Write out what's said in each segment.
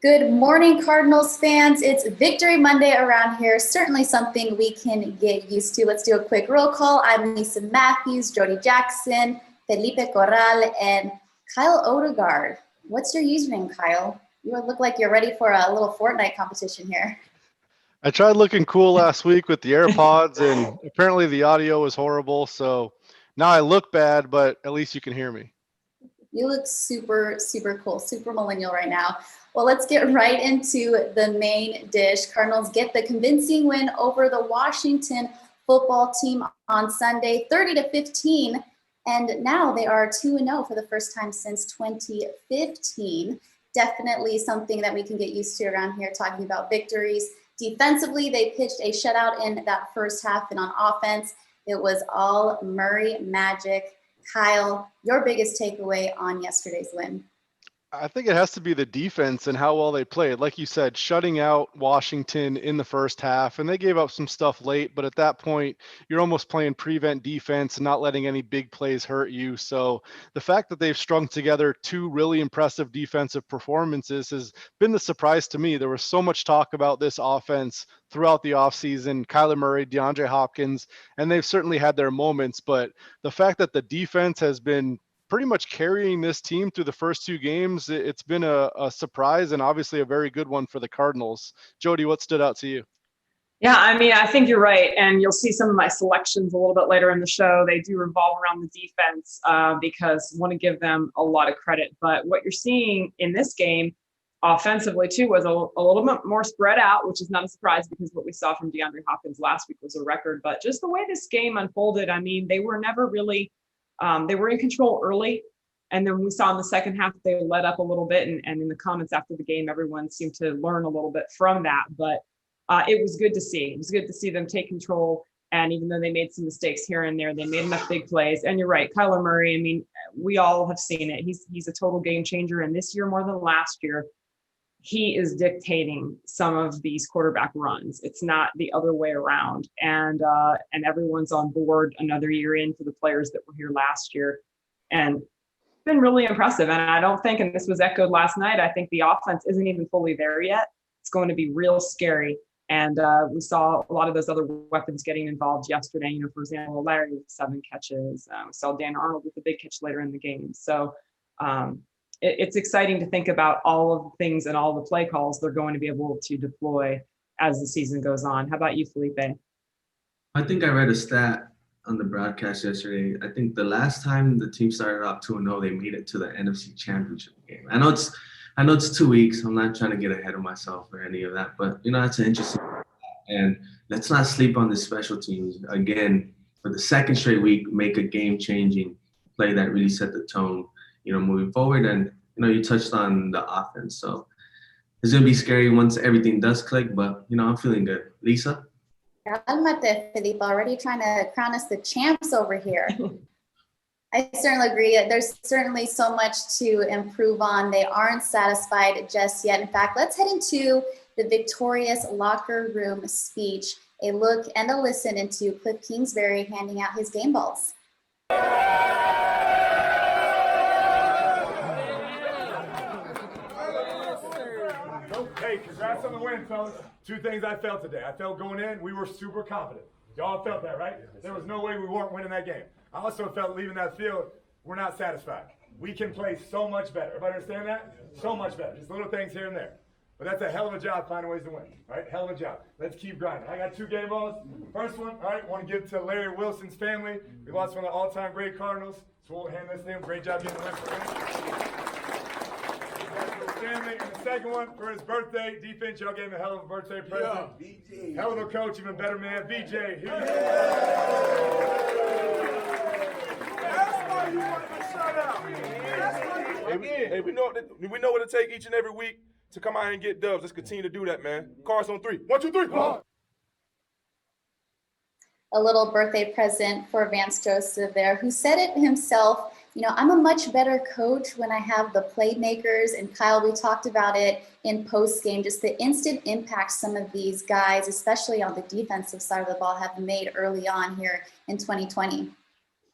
Good morning, Cardinals fans. It's Victory Monday around here. Certainly something we can get used to. Let's do a quick roll call. I'm Lisa Matthews, Jody Jackson, Felipe Corral, and Kyle Odegard. What's your username, Kyle? You look like you're ready for a little Fortnite competition here. I tried looking cool last week with the AirPods, and apparently the audio was horrible. So now I look bad, but at least you can hear me. You look super, super cool, super millennial right now. Well, let's get right into the main dish. Cardinals get the convincing win over the Washington football team on Sunday, 30-15. And now they are 2-0 for the first time since 2015. Definitely something that we can get used to around here, talking about victories. Defensively, they pitched a shutout in that first half, and on offense, it was all Murray magic. Kyle, your biggest takeaway on yesterday's win? I think it has to be the defense and how well they played. Like you said, shutting out Washington in the first half, and they gave up some stuff late, but at that point, you're almost playing prevent defense and not letting any big plays hurt you. So the fact that they've strung together two really impressive defensive performances has been the surprise to me. There was so much talk about this offense throughout the offseason, Kyler Murray, DeAndre Hopkins, and they've certainly had their moments, but the fact that the defense has been pretty much carrying this team through the first two games, it's been a surprise and obviously a very good one for the Cardinals. Jody, what stood out to you? Yeah, I think you're right. And you'll see some of my selections a little bit later in the show. They do revolve around the defense because I want to give them a lot of credit. But what you're seeing in this game offensively, too, was a little bit more spread out, which is not a surprise because what we saw from DeAndre Hopkins last week was a record. But just the way this game unfolded, they were never really they were in control early, and then we saw in the second half they let up a little bit, and in the comments after the game, everyone seemed to learn a little bit from that. But it was good to see. It was good to see them take control, and even though they made some mistakes here and there, they made enough big plays. And you're right, Kyler Murray, we all have seen it. He's a total game changer, and this year more than last year, he is dictating some of these quarterback runs. It's not the other way around. And everyone's on board another year in for the players that were here last year. And it's been really impressive. And I don't think, and this was echoed last night, I think the offense isn't even fully there yet. It's going to be real scary. And we saw a lot of those other weapons getting involved yesterday. For example, Larry with 7 catches. We saw Dan Arnold with a big catch later in the game. So it's exciting to think about all of the things and all the play calls they're going to be able to deploy as the season goes on. How about you, Felipe? I think I read a stat on the broadcast yesterday. I think the last time the team started off 2-0, they made it to the NFC Championship game. I know it's 2 weeks. I'm not trying to get ahead of myself or any of that, but that's an interesting. And let's not sleep on the special teams. Again, for the second straight week, make a game-changing play that really set the tone, moving forward. And, you touched on the offense. So it's going to be scary once everything does click, but, I'm feeling good. Lisa? Cálmate, Felipe, already trying to crown us the champs over here. I certainly agree. There's certainly so much to improve on. They aren't satisfied just yet. In fact, let's head into the victorious locker room speech, a look and a listen into Cliff Kingsbury handing out his game balls. Hey, congrats on the win, fellas. 2 things I felt today. I felt going in, we were super confident. Y'all felt that, right? There was no way we weren't winning that game. I also felt leaving that field, we're not satisfied. We can play so much better. Everybody understand that? So much better. Just little things here and there. But that's a hell of a job finding ways to win, right? Hell of a job. Let's keep grinding. I got 2 game balls. First one, all right, want to give to Larry Wilson's family. We lost one of the all-time great Cardinals, so we'll hand this to him. Great job getting the win for him. Family. And the second one for his birthday. Defense, y'all gave him a hell of a birthday present. BJ. Hell of a coach, even better man. BJ. Here That's why you want to shout out. Hey, we know what it takes each and every week to come out here and get dubs. Let's continue to do that, man. Cards on 3. 1, 2, 3. A little birthday present for Vance Joseph there, who said it himself. I'm a much better coach when I have the playmakers. And Kyle, we talked about it in post game, just the instant impact some of these guys, especially on the defensive side of the ball, have made early on here in 2020.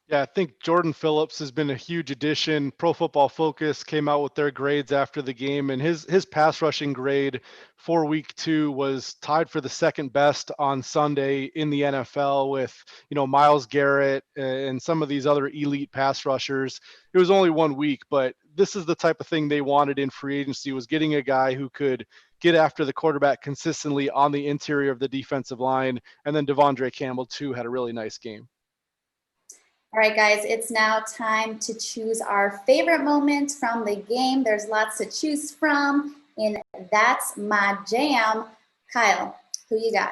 Yeah, I think Jordan Phillips has been a huge addition. Pro Football Focus came out with their grades after the game, and his pass rushing grade for week 2 was tied for the second best on Sunday in the NFL with, Myles Garrett and some of these other elite pass rushers. It was only 1 week, but this is the type of thing they wanted in free agency, was getting a guy who could get after the quarterback consistently on the interior of the defensive line. And then Devondre Campbell too had a really nice game. All right, guys, it's now time to choose our favorite moment from the game. There's lots to choose from, and that's my jam. Kyle, who you got?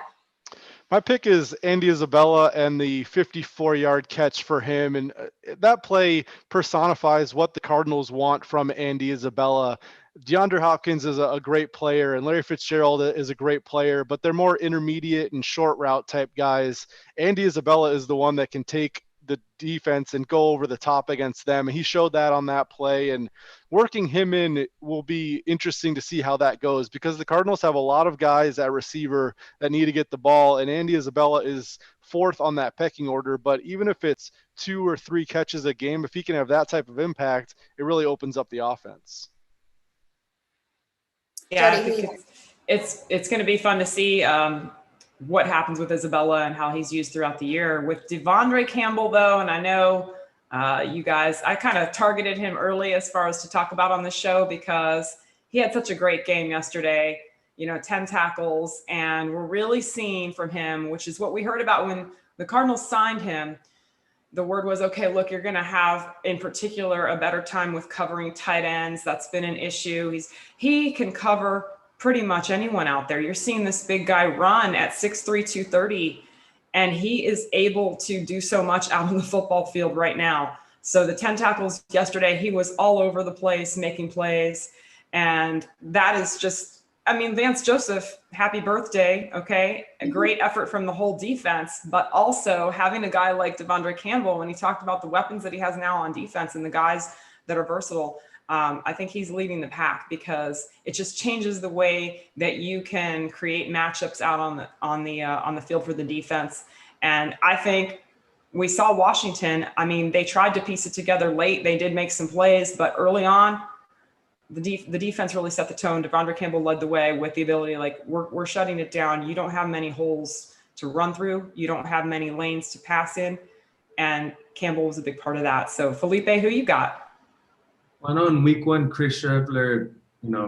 My pick is Andy Isabella and the 54-yard catch for him. And that play personifies what the Cardinals want from Andy Isabella. DeAndre Hopkins is a great player, and Larry Fitzgerald is a great player, but they're more intermediate and short route type guys. Andy Isabella is the one that can take the defense and go over the top against them. And he showed that on that play, and working him in will be interesting to see how that goes, because the Cardinals have a lot of guys at receiver that need to get the ball. And Andy Isabella is 4th on that pecking order, but even if it's 2 or 3 catches a game, if he can have that type of impact, it really opens up the offense. Yeah, I think it's going to be fun to see what happens with Isabella and how he's used throughout the year. With Devondre Campbell, though, and I know you guys, I kind of targeted him early as far as to talk about on the show because he had such a great game yesterday, 10 tackles, and we're really seeing from him, which is what we heard about when the Cardinals signed him. The word was, okay, look, you're going to have, in particular, a better time with covering tight ends. That's been an issue. He can cover pretty much anyone out there. You're seeing this big guy run at 6'3", 230, and he is able to do so much out on the football field right now. So the 10 tackles yesterday, he was all over the place making plays. And that is just, Vance Joseph, happy birthday, okay? A great effort from the whole defense, but also having a guy like Devondre Campbell, when he talked about the weapons that he has now on defense and the guys that are versatile, I think he's leading the pack because it just changes the way that you can create matchups out on the field for the defense. And I think we saw Washington. They tried to piece it together late. They did make some plays, but early on, the defense really set the tone. Devondre Campbell led the way with the ability, we're shutting it down. You don't have many holes to run through. You don't have many lanes to pass in. And Campbell was a big part of that. So Felipe, who you got? I know in week 1, Chris Scheffler,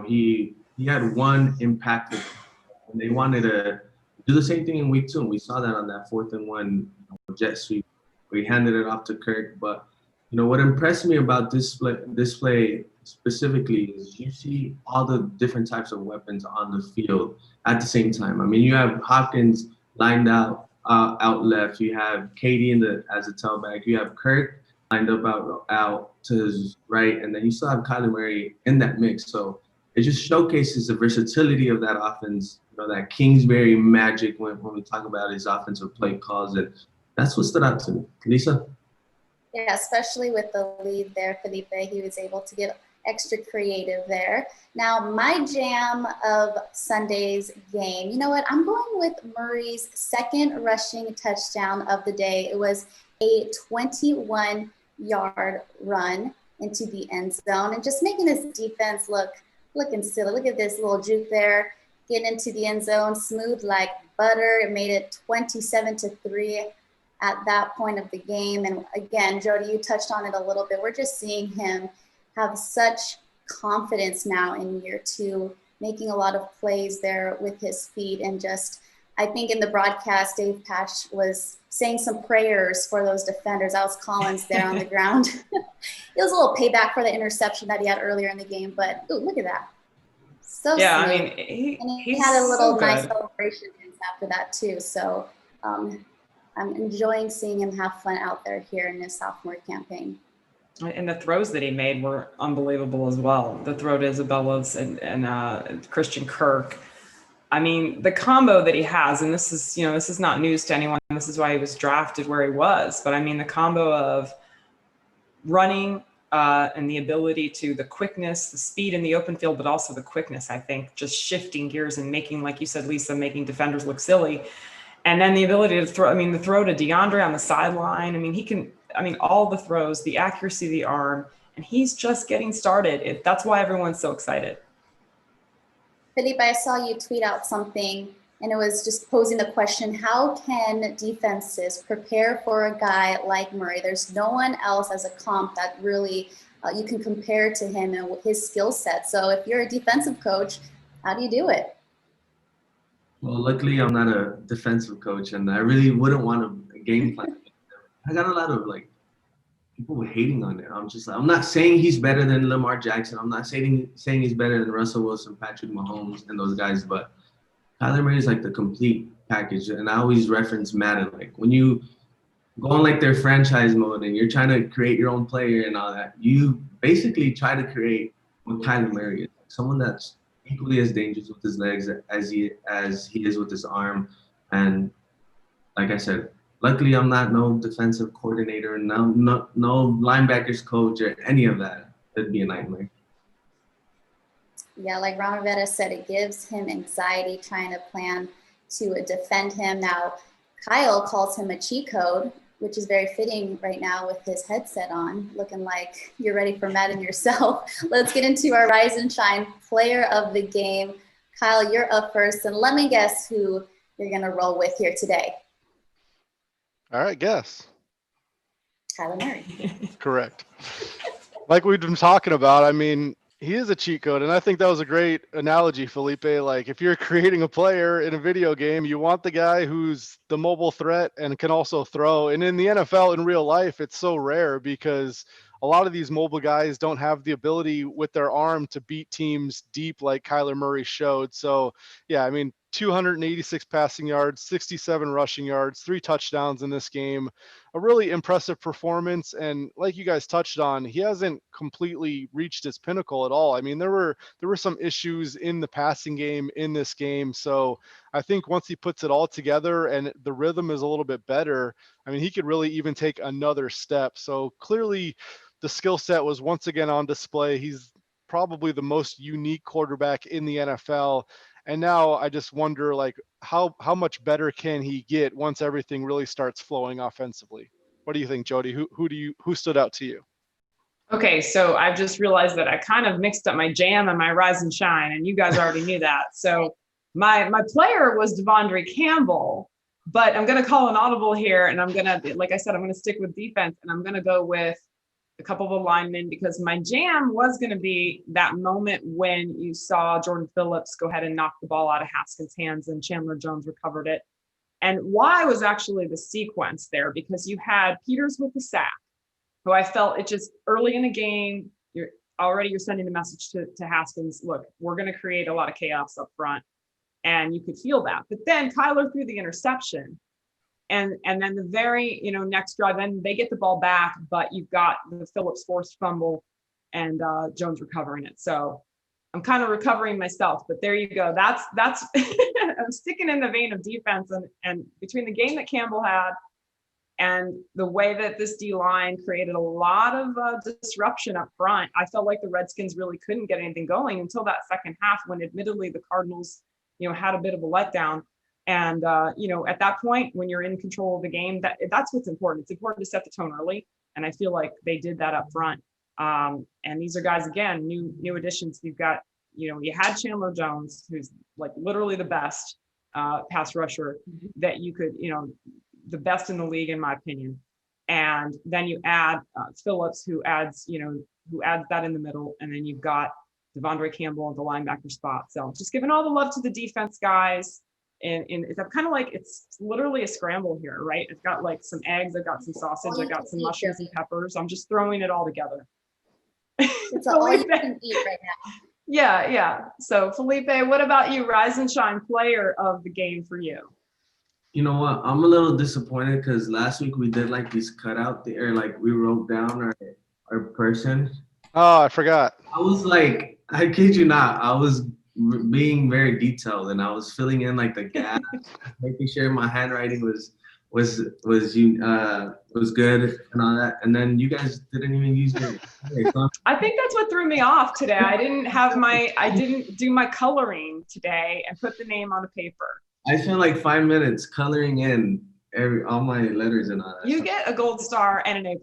he had one impactful, and they wanted to do the same thing in week 2. And we saw that on that 4th and 1 jet sweep where he handed it off to Kirk. But, what impressed me about this play specifically is you see all the different types of weapons on the field at the same time. You have Hopkins lined out left. You have Katie as a tailback. You have Kirk lined up out to his right, and then you still have Kyler Murray in that mix. So it just showcases the versatility of that offense, that Kingsbury magic when we talk about his offensive play calls. And that's what stood out to me. Lisa? Yeah, especially with the lead there, Felipe, he was able to get extra creative there. Now, my jam of Sunday's game, you know what? I'm going with Murray's 2nd rushing touchdown of the day. It was a 21-yard run into the end zone and just making this defense looking silly. Look at this little juke there, getting into the end zone, smooth like butter. It made it 27-3 at that point of the game. And again, Jody, you touched on it a little bit. We're just seeing him have such confidence now in year 2, making a lot of plays there with his feet. And just, I think in the broadcast, Dave Patch was saying some prayers for those defenders. Alex Collins there on the ground. It was a little payback for the interception that he had earlier in the game, but ooh, look at that. So yeah, smooth. He had a little nice celebration after that too. So I'm enjoying seeing him have fun out there here in his sophomore campaign. And the throws that he made were unbelievable as well. The throw to Isabella's and Christian Kirk. The combo that he has, and this is not news to anyone. This is why he was drafted where he was. But the combo of running and the ability to the quickness, the speed in the open field, but also the quickness, I think, just shifting gears and making, like you said, Lisa, making defenders look silly. And then the ability to throw, the throw to DeAndre on the sideline. He can, all the throws, the accuracy of the arm, and he's just getting started. That's why everyone's so excited. Felipe, I saw you tweet out something, and it was just posing the question, how can defenses prepare for a guy like Murray? There's no one else as a comp that really you can compare to him and with his skill set. So if you're a defensive coach, how do you do it? Well, luckily I'm not a defensive coach, and I really wouldn't want a game plan. I got a lot of people hating on it. I'm not saying he's better than Lamar Jackson. I'm not saying he's better than Russell Wilson, Patrick Mahomes, and those guys, but Kyler Murray is the complete package. And I always reference Madden. When you go on their franchise mode and you're trying to create your own player and all that, you basically try to create what Kyler Murray is. Someone that's equally as dangerous with his legs as he is with his arm. And like I said, luckily I'm not no defensive coordinator, no linebackers coach or any of that. It'd be a nightmare. Yeah, like Ron Rivera said, it gives him anxiety trying to plan to defend him. Now, Kyle calls him a cheat code, which is very fitting right now with his headset on, looking like you're ready for Madden yourself. Let's get into our Rise and Shine player of the game. Kyle, you're up first, and let me guess who you're going to roll with here today. All right, guess. Kyler Murray. Correct. Like we've been talking about, he is a cheat code, and I think that was a great analogy, Felipe. If you're creating a player in a video game, you want the guy who's the mobile threat and can also throw. And in the NFL, in real life, it's so rare because a lot of these mobile guys don't have the ability with their arm to beat teams deep like Kyler Murray showed. So, yeah, 286 passing yards, 67 rushing yards, 3 touchdowns in this game. A really impressive performance. And like you guys touched on, he hasn't completely reached his pinnacle at all. There were some issues in the passing game in this game. So I think once he puts it all together and the rhythm is a little bit better, he could really even take another step. So clearly the skill set was once again on display. He's probably the most unique quarterback in the NFL. And now I just wonder, how much better can he get once everything really starts flowing offensively? What do you think, Jody? Who stood out to you? Okay, so I've just realized that I kind of mixed up my jam and my Rise and Shine, and you guys already knew that. So my player was Devondre Campbell, but I'm going to call an audible here, and I'm going to, like I said, I'm going to stick with defense, and I'm going to go with a couple of linemen because my jam was going to be that moment when you saw Jordan Phillips go ahead and knock the ball out of Haskins' hands and Chandler Jones recovered it. And why was actually the sequence there, because you had Peters with the sack, who I felt it just early in the game, you're sending the message to Haskins, look, we're going to create a lot of chaos up front. And you could feel that. But then Kyler threw the interception. And then the very, next drive, then they get the ball back, but you've got the Phillips forced fumble and Jones recovering it. So I'm kind of recovering myself, but there you go. That's I'm sticking in the vein of defense, and between the game that Campbell had and the way that this D-line created a lot of disruption up front, I felt like the Redskins really couldn't get anything going until that second half when admittedly the Cardinals, had a bit of a letdown. And, at that point, when you're in control of the game, that's what's important. It's important to set the tone early. And I feel like they did that up front. And these are guys, again, new additions. You've got, you had Chandler Jones, who's literally the best pass rusher that you could, the best in the league, in my opinion. And then you add Phillips, who adds that in the middle. And then you've got Devondre Campbell at the linebacker spot. So just giving all the love to the defense guys. And it's kind of it's literally a scramble here, right? It's got some eggs, I've got some sausage, I got some mushrooms and peppers. I'm just throwing it all together. It's all you can eat right now. Yeah. So Felipe, what about you? Rise and Shine player of the game for you. You know what? I'm a little disappointed because last week we did these cutout there, we wrote down our person. Oh, I forgot. I was I kid you not, I was being very detailed, and I was filling in the gaps, making sure my handwriting was good and all that. And then you guys didn't even use it. I think that's what threw me off today. I didn't do my coloring today and put the name on the paper. I spent 5 minutes coloring in all my letters and all that. You stuff. get a gold star and an A+.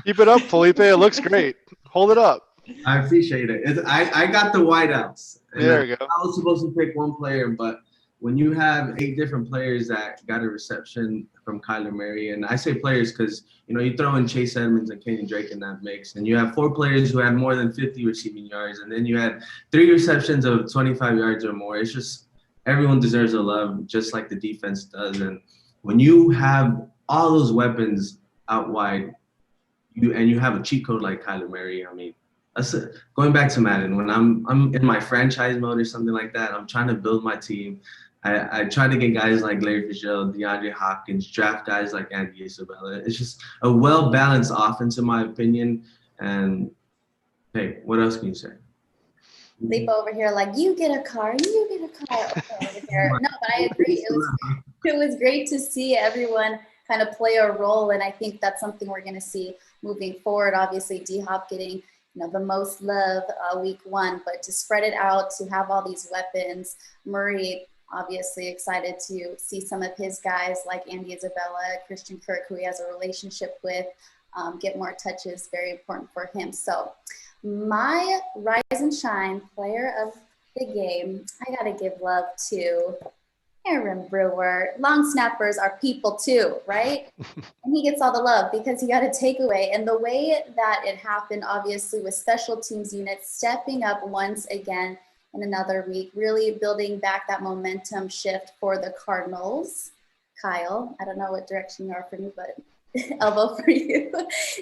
Keep it up, Felipe. It looks great. Hold it up. I appreciate it. I got the whiteouts. There you go. I was supposed to pick one player, but when you have 8 different players that got a reception from Kyler Murray, and I say players because you throw in Chase Edmonds and Kenny Drake in that mix, and you have 4 players who had more than 50 receiving yards, and then you had 3 receptions of 25 yards or more. It's just everyone deserves a love, just like the defense does. And when you have all those weapons out wide, you have a cheat code like Kyler Murray. I mean, that's it. Going back to Madden, when I'm in my franchise mode or something like that, I'm trying to build my team. I try to get guys like Larry Fitzgerald, DeAndre Hopkins, draft guys like Andy Isabella. It's just a well-balanced offense, in my opinion. And hey, what else can you say? Leap over here like, you get a car, you get a car. Over here. No, but I agree. It was great to see everyone kind of play a role, and I think that's something we're going to see moving forward. Obviously, D-Hop getting the most love week 1, but to spread it out, to have all these weapons. Murray, obviously excited to see some of his guys like Andy Isabella, Christian Kirk, who he has a relationship with, get more touches. Very important for him. So my rise and shine player of the game, I got to give love to Aaron Brewer. Long snappers are people too, right? And he gets all the love because he got a takeaway. And the way that it happened, obviously, with special teams units stepping up once again in another week, really building back that momentum shift for the Cardinals. Kyle, I don't know what direction you are for me, but elbow for you.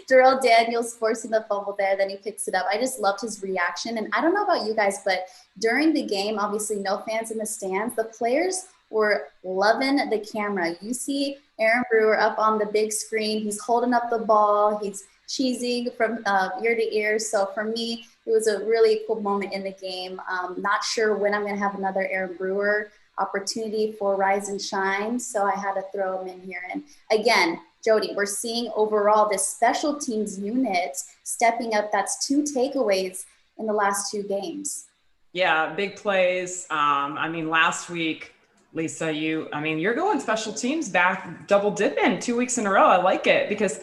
Darrell Daniels forcing the fumble there, then he picks it up. I just loved his reaction. And I don't know about you guys, but during the game, obviously no fans in the stands, the players were loving the camera. You see Aaron Brewer up on the big screen. He's holding up the ball. He's cheesing from ear to ear. So for me, it was a really cool moment in the game. Not sure when I'm going to have another Aaron Brewer opportunity for Rise and Shine. So I had to throw him in here. And again, Jody, we're seeing overall this special teams unit stepping up. That's 2 takeaways in the last 2 games. Yeah, big plays. I mean, last week, Lisa, you're going special teams back, double dipping 2 weeks in a row. I like it because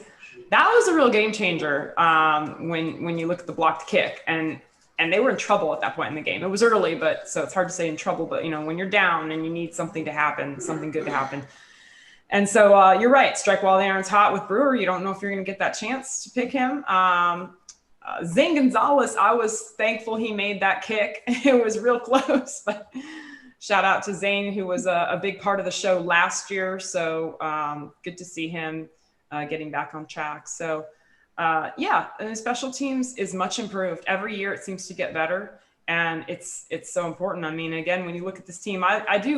that was a real game changer when you look at the blocked kick, and they were in trouble at that point in the game. It was early, but so it's hard to say in trouble, but when you're down and you need something to happen, something good to happen. And so you're right. Strike while the iron's hot with Brewer. You don't know if you're going to get that chance to pick him. Zane Gonzalez, I was thankful he made that kick. It was real close, but shout out to Zane, who was a big part of the show last year. So good to see him getting back on track. So and special teams is much improved. Every year it seems to get better, and it's so important. I mean, again, when you look at this team,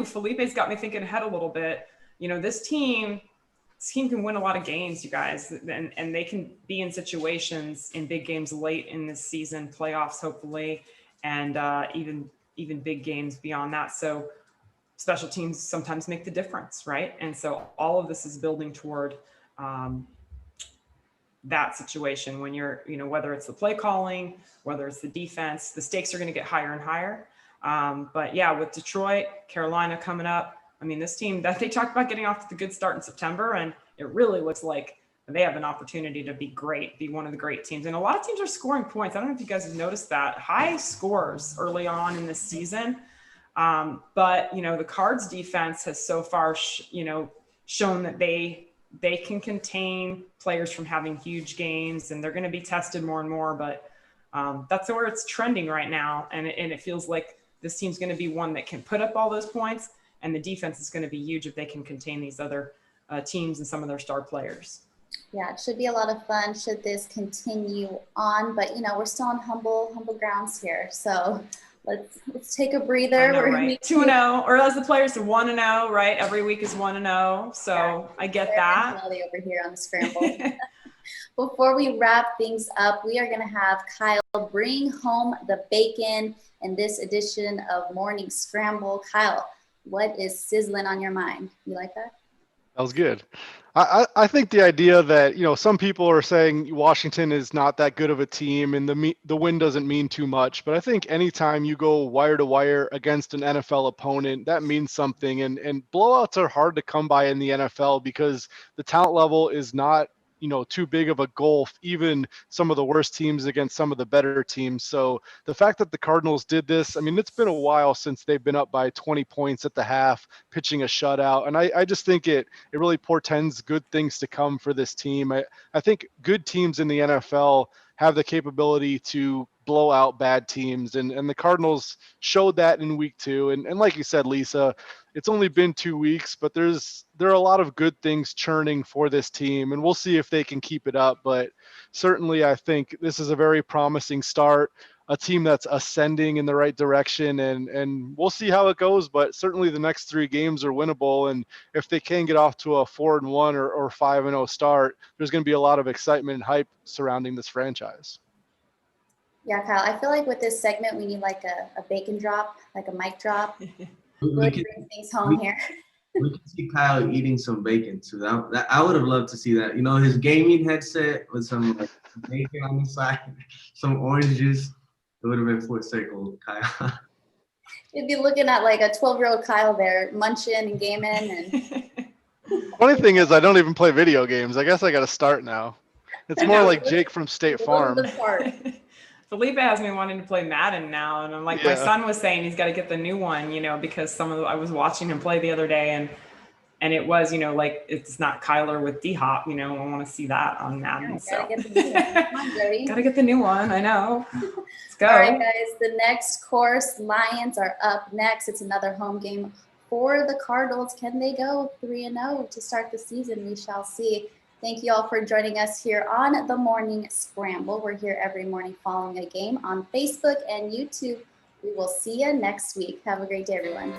Felipe's got me thinking ahead a little bit. This team can win a lot of games, you guys, and they can be in situations in big games late in this season, playoffs, hopefully, and even big games beyond that. So special teams sometimes make the difference, right? And so all of this is building toward that situation when you're, whether it's the play calling, whether it's the defense, the stakes are going to get higher and higher. But yeah, with Detroit, Carolina coming up, I mean, this team that they talked about getting off to the good start in September, and it really looks like they have an opportunity to be great, be one of the great teams. And a lot of teams are scoring points. I don't know if you guys have noticed that. High scores early on in this season. But, the Cards defense has so far, shown that they can contain players from having huge games, and they're going to be tested more and more. But that's where it's trending right now. And it feels like this team's going to be one that can put up all those points. And the defense is going to be huge if they can contain these other teams and some of their star players. Yeah, it should be a lot of fun should this continue on. But, we're still on humble grounds here. So let's take a breather. We're right. 2-0, or as the players are 1-0, right? Every week is 1-0. So yeah, I get that. Over here on the Scramble. Before we wrap things up, we are going to have Kyle bring home the bacon in this edition of Morning Scramble. Kyle, what is sizzling on your mind? You like that? That was good. I think the idea that, some people are saying Washington is not that good of a team and the win doesn't mean too much. But I think anytime you go wire to wire against an NFL opponent, that means something. And blowouts are hard to come by in the NFL because the talent level is not, too big of a gulf, even some of the worst teams against some of the better teams. So the fact that the Cardinals did this, I mean, it's been a while since they've been up by 20 points at the half, pitching a shutout. And I just think it really portends good things to come for this team. I think good teams in the NFL have the capability to blow out bad teams. And the Cardinals showed that in week 2. And like you said, Lisa, it's only been 2 weeks, but there are a lot of good things churning for this team, and we'll see if they can keep it up. But certainly I think this is a very promising start, a team that's ascending in the right direction, and we'll see how it goes. But certainly the next 3 games are winnable, and if they can get off to a 4-1 or 5-0 start, there's going to be a lot of excitement and hype surrounding this franchise. Yeah, Kyle, I feel like with this segment, we need like a bacon drop, like a mic drop. We Really can, bring things home here. we can see Kyle eating some bacon too. I would have loved to see that. His gaming headset with some like bacon on the side, some orange juice. It would have been full circle, Kyle. You'd be looking at like a 12-year-old Kyle there, munching and gaming. And Funny thing is, I don't even play video games. I guess I got to start now. It's more like Jake from State Farm. Felipe has me wanting to play Madden now, and I'm like, my son was saying he's got to get the new one, because I was watching him play the other day, and it was, like it's not Kyler with D-Hop, I want to see that on Madden. Gotta get the new one. Come on, Jody. Gotta get the new one. I know. Let's go. All right, guys. The next course, Lions are up next. It's another home game for the Cardinals. Can they go 3-0 to start the season? We shall see. Thank you all for joining us here on the Morning Scramble. We're here every morning following a game on Facebook and YouTube. We will see you next week. Have a great day, everyone.